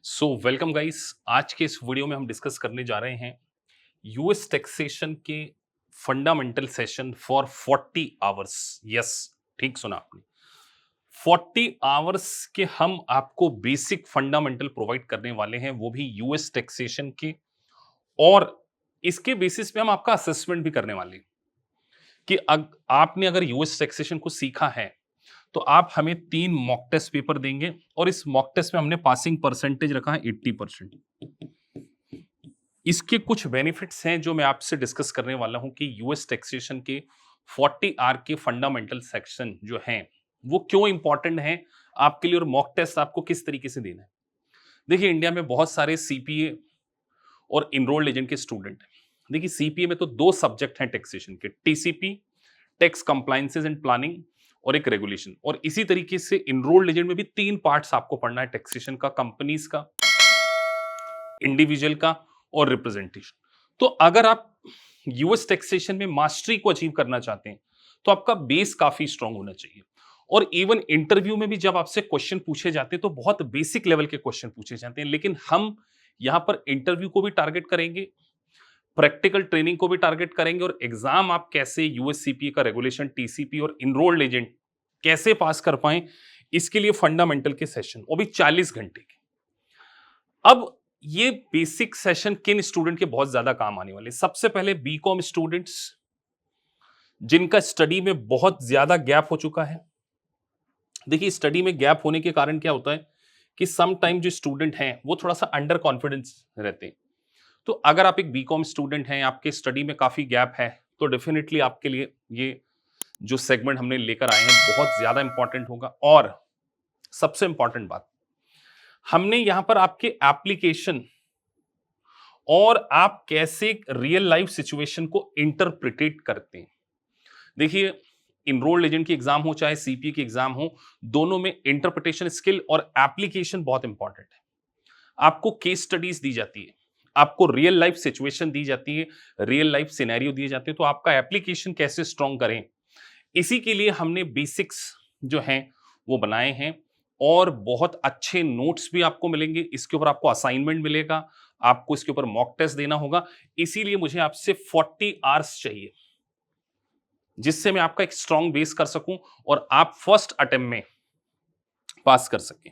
So welcome guys. आज के इस वीडियो में हम डिस्कस करने जा रहे हैं यूएस टैक्सेशन के fundamental session for 40 hours. Yes, ठीक सुना आपने। 40 आवर्स के हम आपको बेसिक फंडामेंटल प्रोवाइड करने वाले हैं, वो भी यूएस टैक्सेशन के। और इसके बेसिस पे हम आपका असेसमेंट भी करने वाले हैं कि आपने अगर यूएस टैक्सेशन को सीखा है तो आप हमें 3 मॉक टेस्ट पेपर देंगे और इस मॉक टेस्ट में हमने पासिंग परसेंटेज रखा है 80%। इसके कुछ बेनिफिट्स हैं जो मैं आपसे डिस्कस करने वाला हूं कि यूएस टैक्सेशन के 40 आर के फंडामेंटल सेक्शन जो हैं वो क्यों इंपॉर्टेंट हैं आपके लिए, और मॉक टेस्ट आपको किस तरीके से देना है। देखिए, इंडिया में बहुत सारे सीपीए और इनरोल्ड एजेंट के स्टूडेंट हैं। देखिए, सीपीए में तो 2 सब्जेक्ट हैं टैक्सेशन के, TCP tax compliances and planning और एक रेगुलेशन। और इसी तरीके से इनरोल्ड एजेंट में भी 3 पार्ट्स आपको पढ़ना है टैक्सेशन का, कंपनीज का, इंडिविजुअल का और रिप्रेजेंटेशन। तो अगर आप यूएस टैक्सेशन में मास्टरी को अचीव करना चाहते हैं तो आपका बेस काफी स्ट्रांग होना चाहिए। और इवन इंटरव्यू में भी जब आपसे क्वेश्चन पूछे जाते हैं तो बहुत बेसिक लेवल के क्वेश्चन पूछे जाते हैं, लेकिन हम यहां पर इंटरव्यू को भी टारगेट करेंगे, प्रैक्टिकल ट्रेनिंग को भी टारगेट करेंगे, और एग्जाम आप कैसे यूएस सीपीए का रेगुलेशन, टीसीपी और इनरोल्ड एजेंट कैसे पास कर पाए, इसके लिए फंडामेंटल के सेशन, वो भी 40 घंटे के। अब ये बेसिक सेशन किन स्टूडेंट के बहुत ज्यादा काम आने वाले? सबसे पहले बीकॉम स्टूडेंट्स जिनका स्टडी में बहुत ज्यादा गैप हो चुका है। देखिए, स्टडी में गैप होने के कारण क्या होता है कि सम टाइम जो स्टूडेंट हैं वो थोड़ा सा अंडर कॉन्फिडेंस रहते हैं। तो अगर आप एक बीकॉम स्टूडेंट हैं, आपके स्टडी में काफी गैप है, तो डेफिनेटली आपके लिए ये जो सेगमेंट हमने लेकर आए हैं बहुत ज्यादा इंपॉर्टेंट होगा। और सबसे इंपॉर्टेंट बात, हमने यहां पर आपके एप्लीकेशन और आप कैसे रियल लाइफ सिचुएशन को इंटरप्रिटेट करते हैं। देखिए, इनरोल्ड एजेंट की एग्जाम हो चाहे सीपीए की एग्जाम हो, दोनों में इंटरप्रिटेशन स्किल और एप्लीकेशन बहुत इंपॉर्टेंट है। आपको केस स्टडीज दी जाती है, आपको रियल लाइफ सिचुएशन दी जाती है, रियल लाइफ सिनेरियो दिए जाते हैं, तो आपका एप्लीकेशन कैसे स्ट्रॉन्ग करें, इसी के लिए हमने बेसिक्स जो हैं वो बनाए हैं। और बहुत अच्छे नोट्स भी आपको मिलेंगे, इसके ऊपर आपको असाइनमेंट मिलेगा, आपको इसके ऊपर मॉक टेस्ट देना होगा। इसीलिए मुझे आपसे 40 आवर्स चाहिए जिससे मैं आपका एक स्ट्रॉन्ग बेस कर सकूं और आप फर्स्ट अटेम्प्ट में पास कर सकें।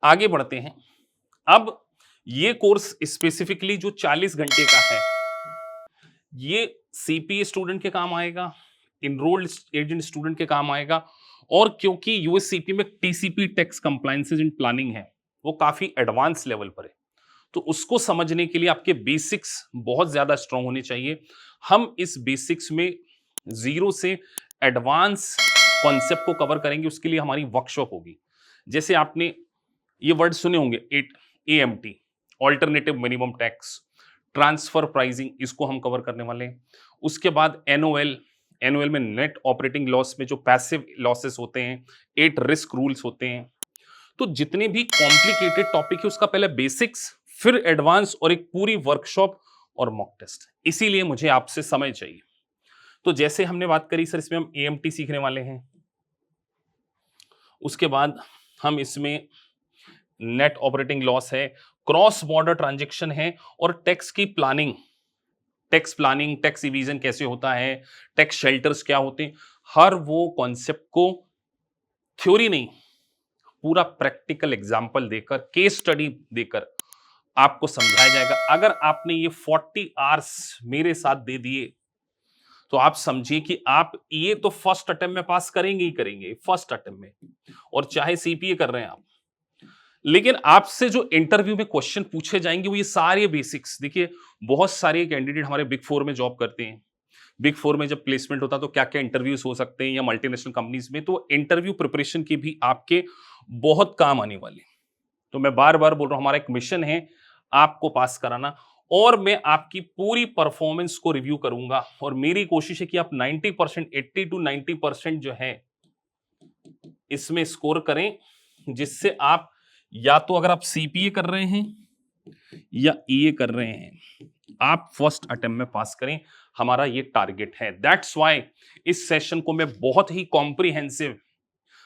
आगे बढ़ते हैं। अब ये कोर्स स्पेसिफिकली जो 40 घंटे का है, ये सीपीए स्टूडेंट के काम आएगा, इनरोल्ड एजेंट स्टूडेंट के काम आएगा। और क्योंकि यूएससीपी में TCP tax compliances and planning है, वो काफी एडवांस लेवल पर है, तो उसको समझने के लिए आपके बेसिक्स बहुत ज्यादा स्ट्रांग होने चाहिए। हम इस बेसिक्स में जीरो से एडवांस कॉन्सेप्ट को कवर करेंगे, उसके लिए हमारी वर्कशॉप होगी। जैसे आपने ये वर्ड सुने होंगे, AMT, alternative minimum tax, transfer pricing, इसको हम कवर करने वाले हैं। उसके बाद एनओएल, एनओएल में नेट ऑपरेटिंग लॉस में जो पैसिव लॉसेस होते हैं, 8 रिस्क रूल्स होते हैं। तो जितने भी कॉम्प्लिकेटेड टॉपिक है उसका पहले बेसिक्स, फिर एडवांस और एक पूरी वर्कशॉप और मॉक टेस्ट। इसीलिए मुझे आपसे समय चाहिए। तो जैसे हमने बात करी सर, इसमें हम एएमटी सीखने वाले हैं, उसके बाद हम इसमें नेट ऑपरेटिंग लॉस है, क्रॉस बॉर्डर ट्रांजैक्शन है, और टैक्स की प्लानिंग, टैक्स प्लानिंग, टैक्स इवीजन कैसे होता है, टैक्स शेल्टर्स क्या होते हैं, हर वो कॉन्सेप्ट को थ्योरी नहीं, पूरा प्रैक्टिकल एग्जांपल देकर, केस स्टडी देकर आपको समझाया जाएगा। अगर आपने ये 40 आवर्स मेरे साथ दे दिए तो आप समझिए कि आप ये तो फर्स्ट अटेम्प्ट में पास करेंगे ही करेंगे, फर्स्ट अटेम्प्ट में, और चाहे सीपीए कर रहे हैं आप। लेकिन आपसे जो इंटरव्यू में क्वेश्चन पूछे जाएंगे वो ये सारे बेसिक्स। देखिए, बहुत सारे कैंडिडेट हमारे बिग फोर में जॉब करते हैं, बिग फोर में जब प्लेसमेंट होता है तो क्या क्या इंटरव्यूज हो सकते हैं, या मल्टीनेशनल कंपनीज में, तो इंटरव्यू प्रिपरेशन की भी आपके बहुत काम आने वाले। तो मैं बार बार बोल रहा हूं, हमारा एक मिशन है आपको पास कराना, और मैं आपकी पूरी परफॉर्मेंस को रिव्यू करूंगा, और मेरी कोशिश है कि आप 90%, 80 टू 90% जो है इसमें स्कोर करें, जिससे आप, या तो अगर आप सीपीए कर रहे हैं या ईए कर रहे हैं, आप फर्स्ट अटेम्प्ट में पास करें। हमारा ये टारगेट है। दैट्स वाई इस सेशन को मैं बहुत ही कॉम्प्रिहेंसिव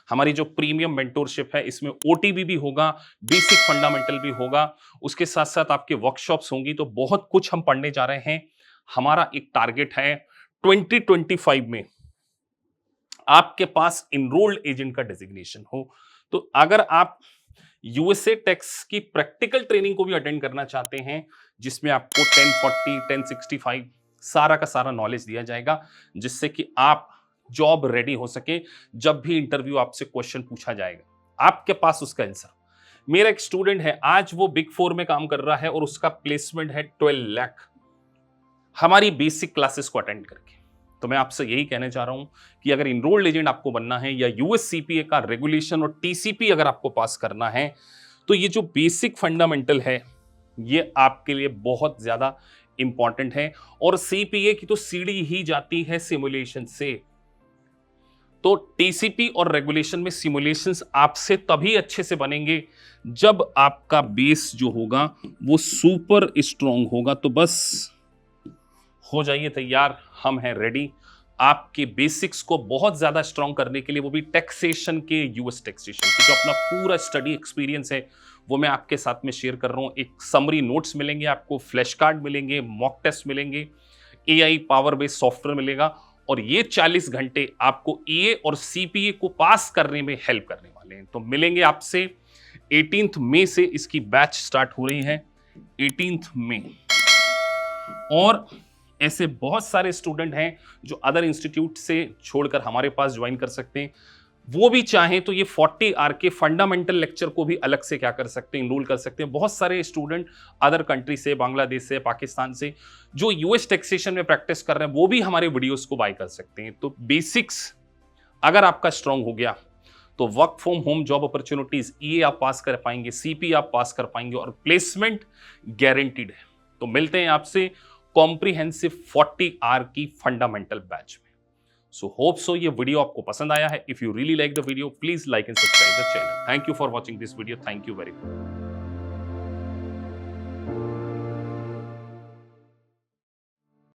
हमारी जो प्रीमियम मेंटोरशिप है इसमें ओटीबी भी होगा, बेसिक फंडामेंटल भी होगा, उसके साथ साथ आपके वर्कशॉप्स होंगी। तो बहुत कुछ हम पढ़ने जा रहे हैं। हमारा एक टारगेट है 2025 में आपके पास इनरोल्ड एजेंट का डेजिग्नेशन हो। तो अगर आप यूएसए टैक्स की प्रैक्टिकल ट्रेनिंग को भी अटेंड करना चाहते हैं, जिसमें आपको 1040 1065 सारा का सारा नॉलेज दिया जाएगा, जिससे कि आप जॉब रेडी हो सके। जब भी इंटरव्यू आपसे क्वेश्चन पूछा जाएगा आपके पास उसका आंसर। मेरा एक स्टूडेंट है, आज वो बिग 4 में काम कर रहा है और उसका प्लेसमेंट है 12 लाख हमारी बेसिक क्लासेस को अटेंड करके। तो मैं आपसे यही कहने चाह रहा हूं कि अगर इनरोल्ड एजेंट आपको बनना है या यूएससीपीए का रेगुलेशन और टीसीपी अगर आपको पास करना है, तो ये जो बेसिक फंडामेंटल है ये आपके लिए बहुत ज्यादा इंपॉर्टेंट है। और सीपीए की तो सीढ़ी ही जाती है सिमुलेशन से। तो टीसीपी और रेगुलेशन में सिमुलेशंस आपसे तभी अच्छे से बनेंगे जब आपका बेस जो होगा वो सुपर स्ट्रॉन्ग होगा। तो बस हो जाइए तैयार, हम हैं रेडी आपके बेसिक्स को बहुत ज्यादा स्ट्रॉन्ग करने के लिए, वो भी टैक्सेशन के, यूएस टैक्सेशन की जो अपना पूरा स्टडी एक्सपीरियंस है वो मैं आपके साथ में शेयर कर रहा हूं। एक समरी नोट्स मिलेंगे आपको, फ्लैश कार्ड मिलेंगे, मॉक टेस्ट मिलेंगे, एआई पावर बेस्ड सॉफ्टवेयर मिलेगा, और ये 40 घंटे आपको ईए और सीपीए को पास करने में हेल्प करने वाले हैं। तो मिलेंगे आपसे 18 मई से इसकी बैच स्टार्ट हो रही है, 18 मई। और ऐसे बहुत सारे स्टूडेंट हैं जो अदर इंस्टीट्यूट से छोड़कर हमारे पास ज्वाइन कर सकते हैं। वो भी चाहें तो ये 40 आर के फंडामेंटल लेक्चर को भी अलग से क्या कर सकते हैं, इनरोल कर सकते हैं। बहुत सारे स्टूडेंट अदर कंट्री से, बांग्लादेश से, पाकिस्तान से, जो यूएस टैक्सेशन में प्रैक्टिस कर रहे हैं, वो भी हमारे वीडियोस को बाय कर सकते हैं। तो बेसिक्स अगर आपका स्ट्रांग हो गया तो work from home job opportunities ईए आप पास कर पाएंगे, सीपी आप पास कर पाएंगे, और प्लेसमेंट गारंटीड है। तो मिलते हैं आपसे कॉम्प्रिहेंसिव 40 आर की फंडामेंटल बैच में। सो होप सो ये वीडियो आपको पसंद आया है। If you really like the video, please like and subscribe the channel. Thank you for watching this video. Thank you very much.